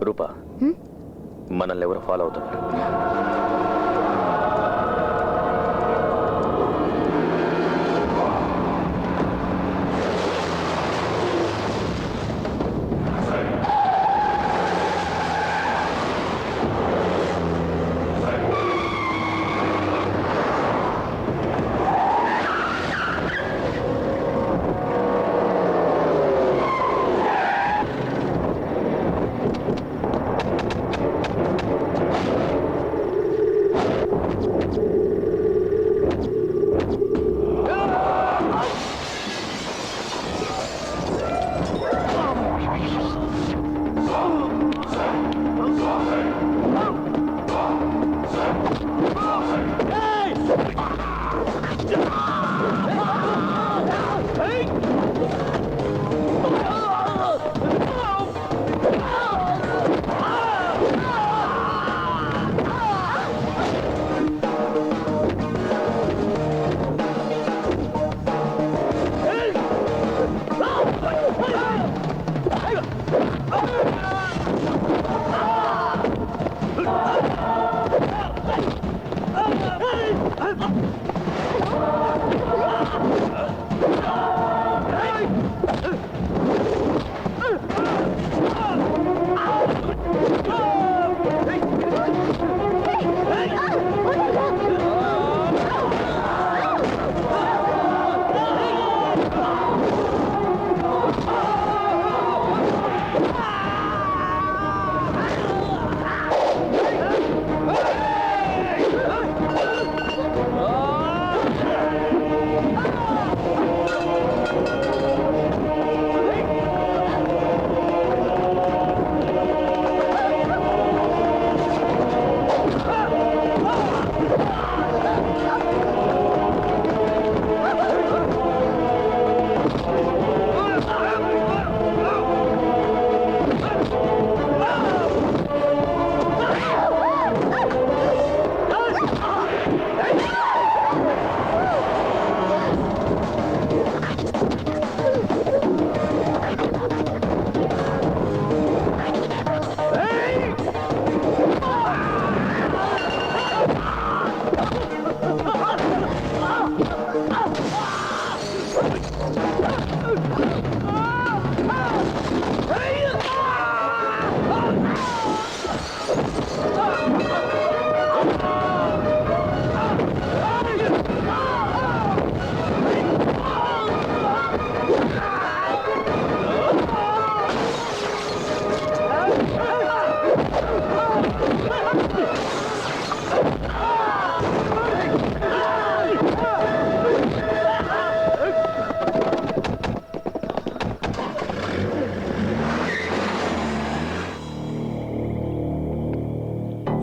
రూపా, మనల్ని ఎవరు ఫాలో అవుతున్నారు?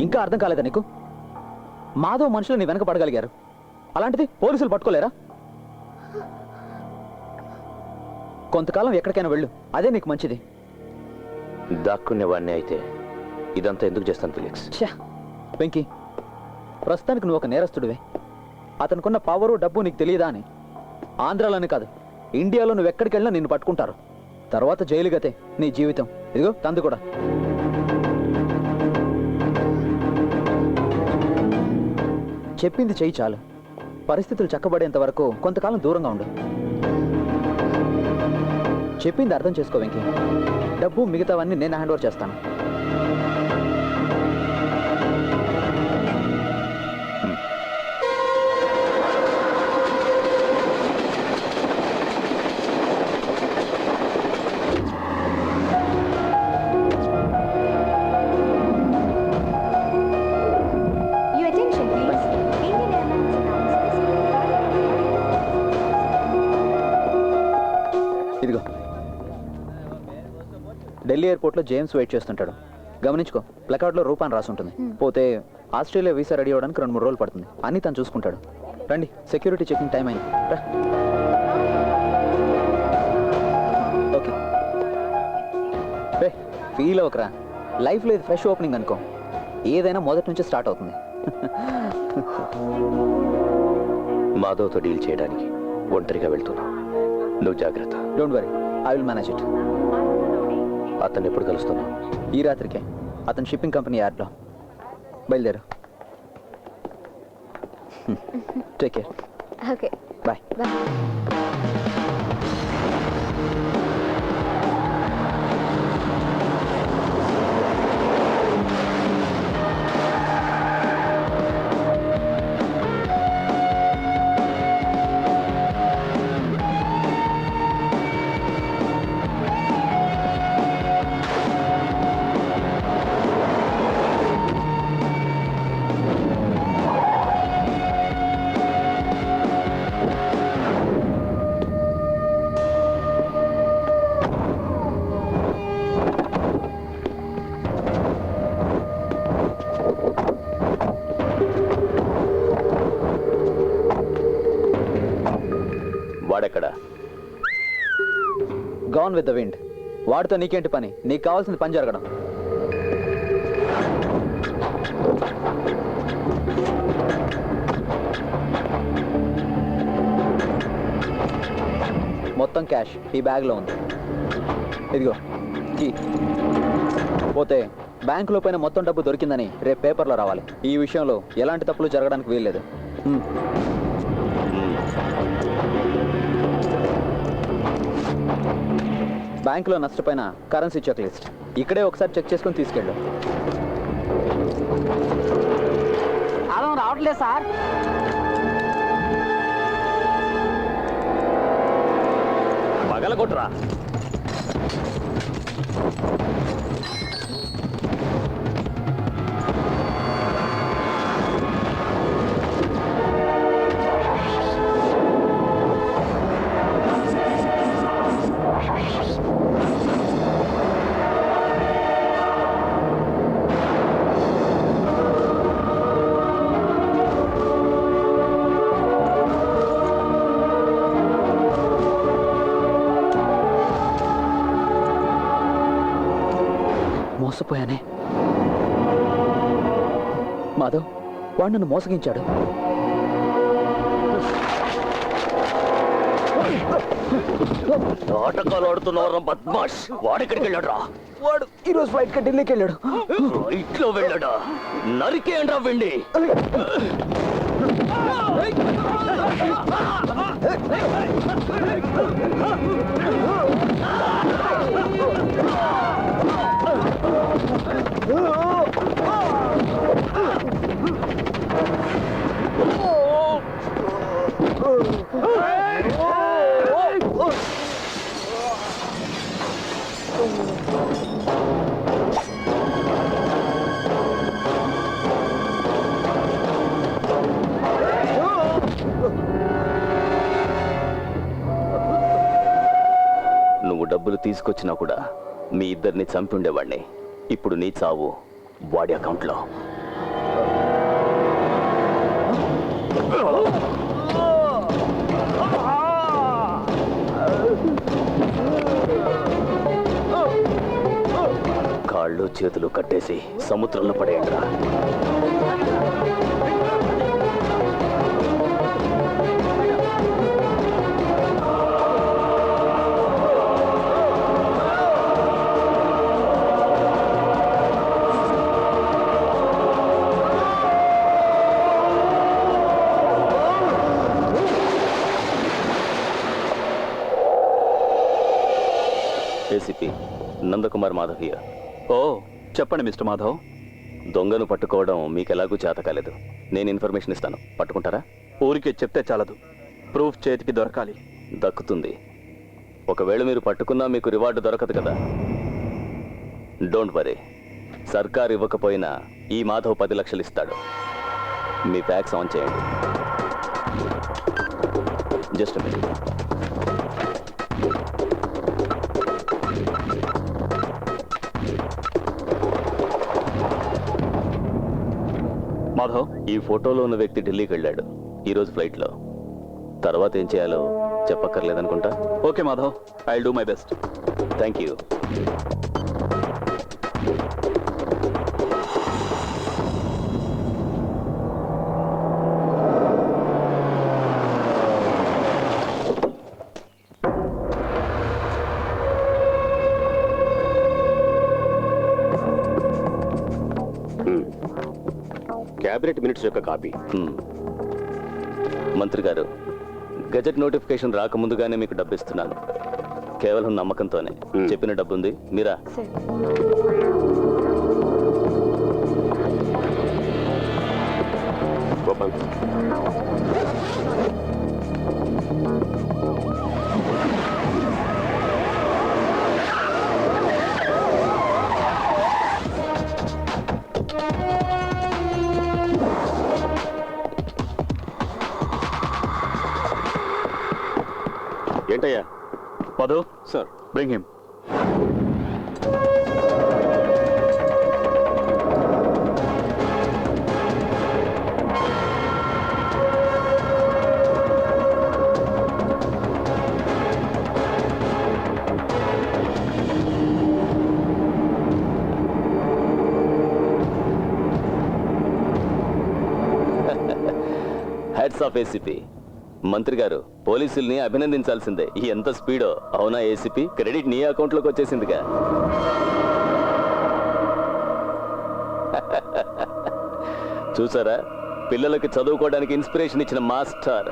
ఇంకా అర్థం కాలేదా నీకు? మాధవ్ మనుషులు నీ వెనక పడగలిగారు, అలాంటిది పోలీసులు పట్టుకోలేరా? కొంతకాలం ఎక్కడికైనా వెళ్ళు, అదే నీకు మంచిది. దాక్కునేవాడిని అయితే ఇదంతా ఎందుకు చేస్తాను ఫిలిక్స్? వెంకీ, ప్రస్తుతానికి నువ్వు ఒక నేరస్తుడివే. అతనుకున్న పవరు డబ్బు నీకు తెలియదా అని? ఆంధ్రాలోనే కాదు, ఇండియాలో నువ్వు ఎక్కడికి వెళ్ళినా నిన్ను పట్టుకుంటారు. తర్వాత జైలు గతే నీ జీవితం. ఇదిగో తందు కూడా. చెప్పింది చెయ్యి చాలు. పరిస్థితులు చక్కబడేంత వరకు కొంతకాలం దూరంగా ఉండు. చెప్పింది అర్థం చేసుకో వెంకీ. డబ్బు మిగతావన్నీ నేను హ్యాండ్ ఓవర్ చేస్తాను. ఇదిగో, ఢిల్లీ ఎయిర్పోర్ట్లో జేమ్స్ వెయిట్ చేస్తుంటాడు. గమనించుకో, ప్లకార్డ్లో రూపాన్ని రాసి ఉంటుంది. పోతే ఆస్ట్రేలియా వీసా రెడీ అవ్వడానికి 2-3 రోజులు పడుతుంది. అన్నీ తను చూసుకుంటాడు. రండి, సెక్యూరిటీ చెకింగ్ టైం అయింది. ఓకే, ఫీల్ అవ్వకరా. లైఫ్లో ఇది ఫ్రెష్ ఓపెనింగ్ అనుకో. ఏదైనా మొదటి నుంచి స్టార్ట్ అవుతుంది. మాధవ్తో డీల్ చేయడానికి ఒంటరిగా వెళ్తున్నా. నువ్వు జాగ్రత్త. Don't worry, I will manage it. అతన్ని ఎప్పుడు కలుస్తున్నావు? ఈ రాత్రికే అతని షిప్పింగ్ కంపెనీ యార్డ్లో. బయలుదేరు. Take care. Okay, bye. Bye. వాడెక్కడ? Gone with the wind. వాడితో నీకేంటి పని? నీకు కావాల్సింది పని జరగడం. మొత్తం క్యాష్ ఈ బ్యాగ్లో ఉంది. ఇదిగో కీ. పోతే బ్యాంకులో పైన మొత్తం డబ్బు దొరికిందని రేపు పేపర్లో రావాలి. ఈ విషయంలో ఎలాంటి తప్పులు జరగడానికి వీల్లేదు. బ్యాంకులో నష్టపోయిన కరెన్సీ చెక్ లిస్ట్ ఇక్కడే ఒకసారి చెక్ చేసుకొని తీసుకెళ్ళు. ఆదం రావట్లేదు సార్. పగలగొట్టరా. మోసపోయానే. మాధవ్, వాడు నన్ను మోసగించాడు. నాటకాలు ఆడుతున్నవరా బద్మాష్. వాడెక్కడికి వెళ్ళాడురా? వాడు ఈరోజు ఫ్లైట్ కి ఢిల్లీకి వెళ్ళాడు. ఫ్లైట్లో వెళ్ళాడా? నరికేయండ్రా వెండి. నువ్వు డబ్బులు తీసుకొచ్చినా కూడా మీ ఇద్దరిని చంపి ఉండేవాడిని. ఇప్పుడు నీ చావు వాడి అకౌంట్లో. కాళ్ళు చేతులు కట్టేసి సముద్రంలో పడేయండిరా. ACP Nandakumar Madhav here. ఓ, చెప్పండి మిస్టర్ మాధవ్. దొంగను పట్టుకోవడం మీకు ఎలాగూ చేత కాలేదు. నేను ఇన్ఫర్మేషన్ ఇస్తాను, పట్టుకుంటారా? ఊరికే చెప్తే చాలదు, ప్రూఫ్ చేతికి దొరకాలి. దక్కుతుంది. ఒకవేళ మీరు పట్టుకున్నా మీకు రివార్డు దొరకదు కదా. డోంట్ వరీ, సర్కార్ ఇవ్వకపోయినా ఈ మాధవ్ 10 లక్షలు ఇస్తాడు. మీ ప్యాక్స్ ఆన్ చేయండి. Just minute. మాధవ్, ఈ ఫోటోలో ఉన్న వ్యక్తి ఢిల్లీకి వెళ్ళాడు ఈరోజు ఫ్లైట్లో. తర్వాత ఏం చేయాలో చెప్పక్కర్లేదనుకుంటా. Okay Madhav, I will do my best. Thank you. Cabinet minutes యొక్క కాపీ. మంత్రి గారు, గజెట్ నోటిఫికేషన్ రాకముందుగానే మీకు డబ్బు ఇస్తున్నాను. కేవలం నమ్మకంతోనే. చెప్పిన డబ్బు ఉంది, మీరా? ఓపెన్. ఏంటయ్యా? Madhu, sir. Bring him. Heads of ACP. మంత్రి గారు, పోలీసుల్ని అభినందించాల్సిందే. ఎంత స్పీడో! అవునా ఏసీపీ? క్రెడిట్ నీ అకౌంట్లోకి వచ్చేసిందిగా. చూసారా, పిల్లలకి చదువుకోవడానికి ఇన్స్పిరేషన్ ఇచ్చిన master.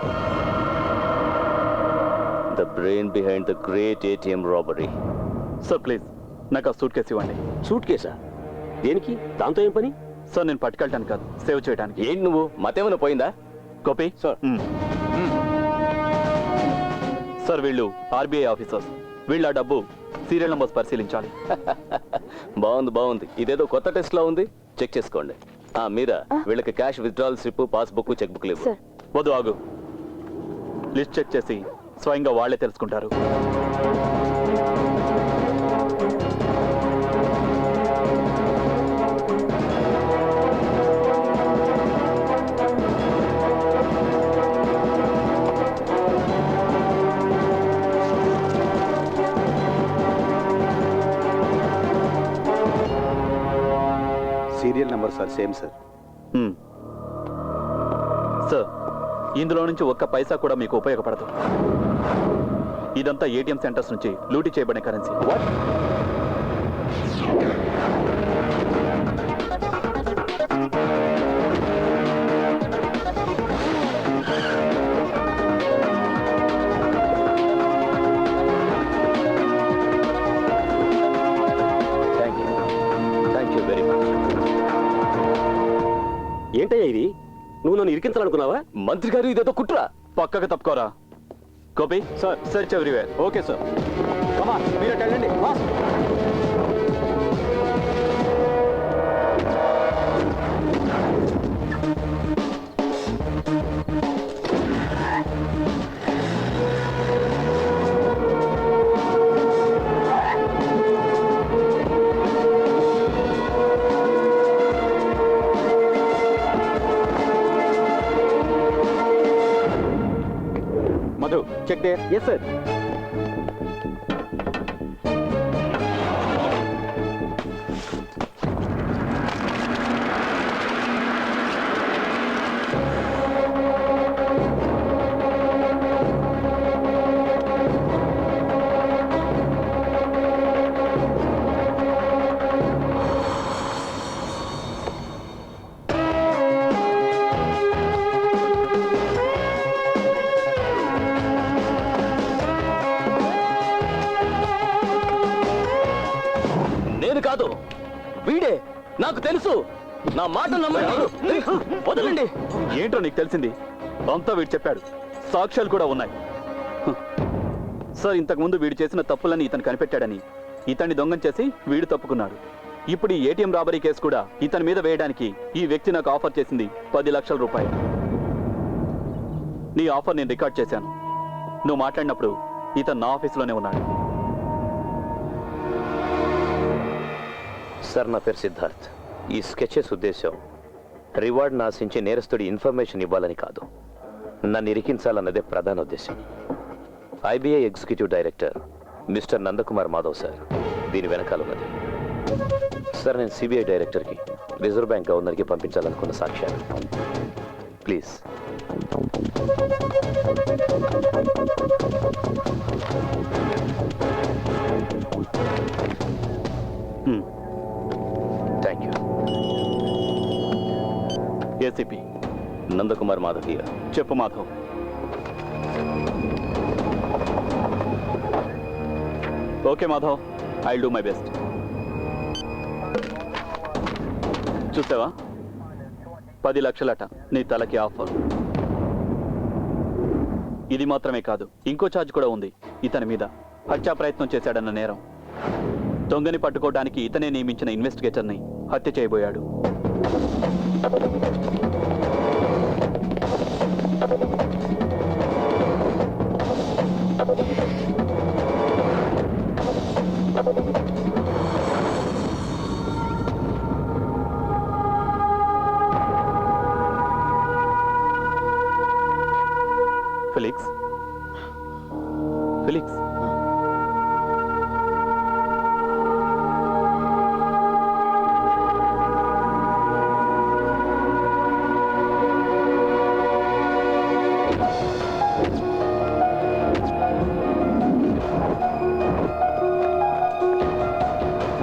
The brain behind the great ATM robbery. Sir please, నాకు ఆ సూట్ కేసు ఇవ్వండి. సూట్ కేసా? దేనికి? దాంతో ఏం పని? సార్ నేను పట్టుకెళ్ళటానికి కాదు, సేవ్ చేయడానికి. ఏంటి నువ్వు, మతేమైనా పోయిందా? Copy sir. సార్, వీళ్ళు ఆర్బీఐ ఆఫీసర్స్. వీళ్ళ డబ్బు సీరియల్ నంబర్స్ పరిశీలించాలి. బాగుంది బాగుంది. ఇదేదో కొత్త టెస్ట్ లా ఉంది. చెక్ చేసుకోండి. మీరా, వీళ్ళకి cash withdrawal slip, passbook, cheque book లేవు. వద్దు, ఆగు. లిస్ట్ చెక్ చేసి స్వయంగా వాళ్లే తెలుసుకుంటారు. Serial number sir, same sir. Sir, ఇందులో నుంచి ఒక్క పైసా కూడా మీకు ఉపయోగపడదు. ఇదంతా ఏటీఎం సెంటర్స్ నుంచి లూటీ చేయబడిన currency. Thank you very much. ఏంటయ్యా ఇది? నువ్వు నన్ను ఇరికించాలనుకున్నావా? మంత్రి గారు, ఇదేదో కుట్ర. పక్కకు తప్పుకోరా. Gopi sir, search everywhere. Okay sir. మీరు వెళ్ళండి. మధు, చెక్ దే. Yes sir. నేను కాదు, వీడే. నాకు తెలుసు. నా మాట నమ్మండి. వదలండి. ఏంటో నీకు తెలిసింది? అంతా వీడు చెప్పాడు. సాక్ష్యాలు కూడా ఉన్నాయి. సార్, ఇంతకుముందు వీడు చేసిన తప్పులని ఇతను కనిపెట్టాడని ఇతన్ని దొంగం చేసి వీడు తప్పుకున్నాడు. ఇప్పుడు ఈ ఏటీఎం రాబరీ కేసు కూడా ఇతని మీద వేయడానికి ఈ వ్యక్తి నాకు ఆఫర్ చేసింది 10 లక్షల రూపాయలు. నీ ఆఫర్ నేను రికార్డ్ చేశాను. నువ్వు మాట్లాడినప్పుడు ఇతను నా ఆఫీసులోనే ఉన్నాడు. సార్, నా పేరు సిద్ధార్థ్. ఈ స్కెచెస్ ఉద్దేశం రివార్డ్ని ఆశించి నేరస్తుడి ఇన్ఫర్మేషన్ ఇవ్వాలని కాదు, నన్ను ఇరికించాలన్నదే ప్రధాన ఉద్దేశం. IBI executive director mister Nandakumar Madhav sir దీని వెనకాల ఉన్నది. సార్, నేను సిబిఐ డైరెక్టర్కి, రిజర్వ్ బ్యాంక్ గవర్నర్కి పంపించాలనుకున్న సాక్ష్యాలు. Please. Thank you. ACP Nandakumar Madhav here. చెప్పు Madhav. Okay Madhav, I do my best. చూసావా, 10 లక్షలట నీ తలకి ఆఫర్. ఇది మాత్రమే కాదు, ఇంకో ఛార్జ్ కూడా ఉంది ఇతని మీద. హత్యా ప్రయత్నం చేశాడన్న నేరం. దొంగని పట్టుకోవడానికి ఇతనే నియమించిన ఇన్వెస్టిగేటర్ని హత్య చేయబోయాడు. ఫిలిక్స్, ఫిలిక్స్,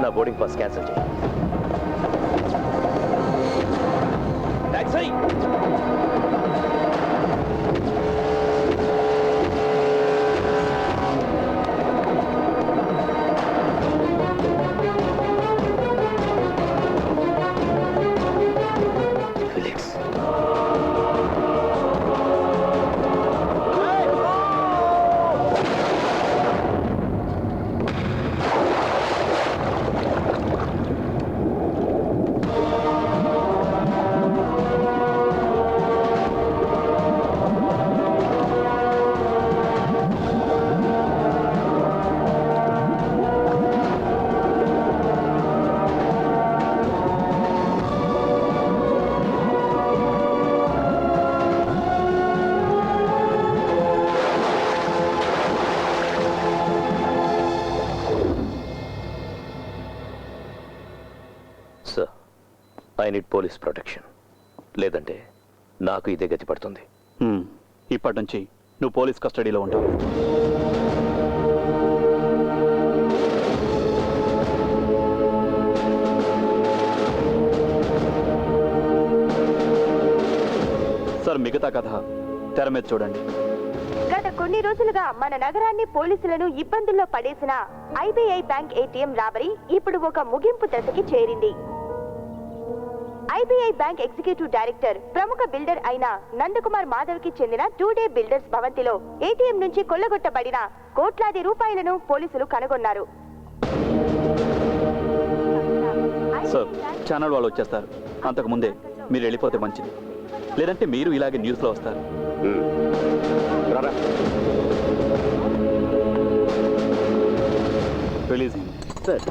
నా బోర్డింగ్ పాస్ క్యాన్సిల్ చేయి. Taxi! Felix, sir, I need police protection. లేదంటే నాకు ఇదే గతి పడుతుంది. ఇప్పటి నుంచి నువ్వు పోలీస్ కస్టడీలో ఉంటావు. సార్, మిగతా కథ తెర మీద చూడండి. గత కొన్ని రోజులుగా మన నగరాన్ని పోలీసులను ఇబ్బందుల్లో పడేసిన ఐబీఐ బ్యాంక్ ఏటీఎం రాబరీ ఇప్పుడు ఒక ముగింపు దశకి చేరింది. ఐబీఐ బ్యాంక్ ఎగ్జిక్యూటివ్ డైరెక్టర్, ప్రముఖ బిల్డర్ అయిన నందకుమార్ మాధవ్ కి చెందిన 2 డే బిల్డర్స్ భవంతిలో ఏటీఎం నుంచి కొల్లగొట్టబడిన కోట్లాది రూపాయలను పోలీసులు కనుగొన్నారు. సార్, ఛానల్ వాళ్ళు వచ్చేస్తారు. అంతకు ముందే మీరు వెళ్ళిపోతే మంచిది. లేదంటే మీరు ఇలాగే న్యూస్లో వస్తారు. రారా. రిలీజ్ సార్,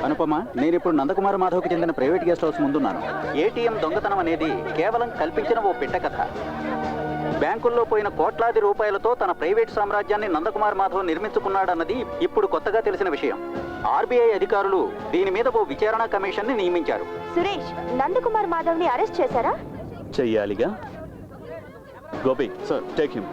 అనుపమ, నేను ఇప్పుడు నందకుమార్ మాధవ్కి చెందిన ప్రైవేట్ గెస్ట్ హౌస్ ముందున్నాను. ఏటీఎం దొంగతనం అనేది కేవలం కల్పించిన ఓ పిట్ట కథ. బ్యాంకుల్లో పోయిన కోట్లాది రూపాయలతో తన ప్రైవేట్ సామ్రాజ్యాన్ని నందకుమార్ మాధవ్ నిర్మించుకున్నాడన్నది ఇప్పుడు కొత్తగా తెలిసిన విషయం. ఆర్బీఐ అధికారులు దీని మీద ఓ విచారణ కమిషన్ ని నియమించారు. సురేష్, నందకుమార్ మాధవ్ ని అరెస్ట్ చేశారా? చెయ్యాలిగా. Gopi sir, take him.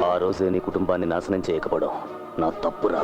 ఆ రోజే నీ కుటుంబాన్ని నాశనం చేయకపోవడం నా తప్పురా.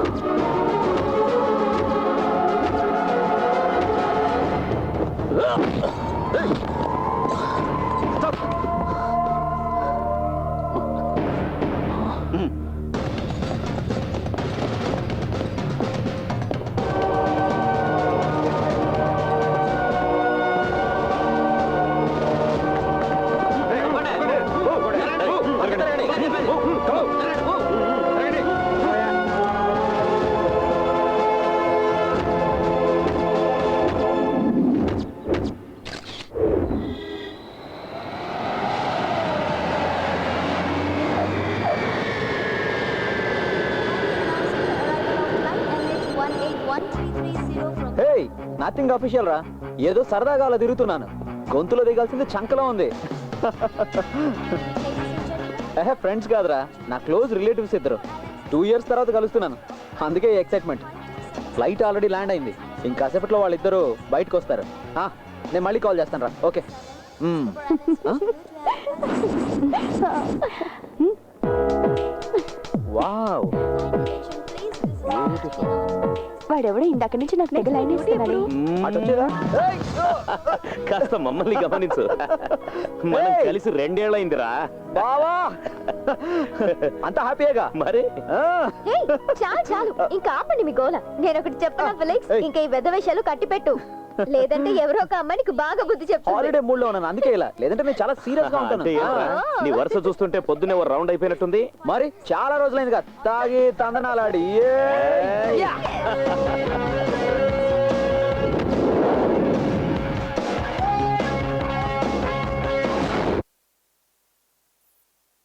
హే, నథింగ్ అఫీషియల్ రా. ఏదో సరదాగా అలా తిరుగుతున్నాను. గొంతులో దిగాల్సింది చంకలో ఉంది. ఫ్రెండ్స్ కాదురా, నా క్లోజ్ రిలేటివ్స్ ఇద్దరు. 2 years తర్వాత కలుస్తున్నాను, అందుకే ఎక్సైట్మెంట్. ఫ్లైట్ ఆల్రెడీ ల్యాండ్ అయింది, ఇంకాసేపట్లో వాళ్ళిద్దరూ బయటకు వస్తారు. నేను మళ్ళీ కాల్ చేస్తాను రా. ఓకే. వావ్, వాడెవడో ఇందాక నుంచి నాకు తెగ లైన్ ఇస్తున్నాడు. అటు వచ్చేదా? కాస్త మమ్మల్ని గమనించు. మనం కలిసి 2 ఏళ్ళైందిరా. బావా, అంత హ్యాపీగా మరి చాలు చాలు, ఇంకా ఆపండి మీ గోల. నేను ఒకటి చెప్పనా ఫిలిక్స్, ఇంకా ఈ వెధ వేషాలు కట్టిపెట్టు, లేదంటే ఎవరో ఒక అమ్మాయి నీకు బాగా బుద్ధి చెప్తుంది. హాలిడే మూడ్ లో ఉన్నాను, అందుకే ఇలా. లేదంటే నేను చాలా సీరియస్ గా ఉంటాను. అంటే ఏంట్రా? నీ వరుస చూస్తుంటే పొద్దునే ఓ రౌండ్ అయిపోయినట్టుంది. మరి చాలా రోజులైందిగా తాగి తందనాలాడి.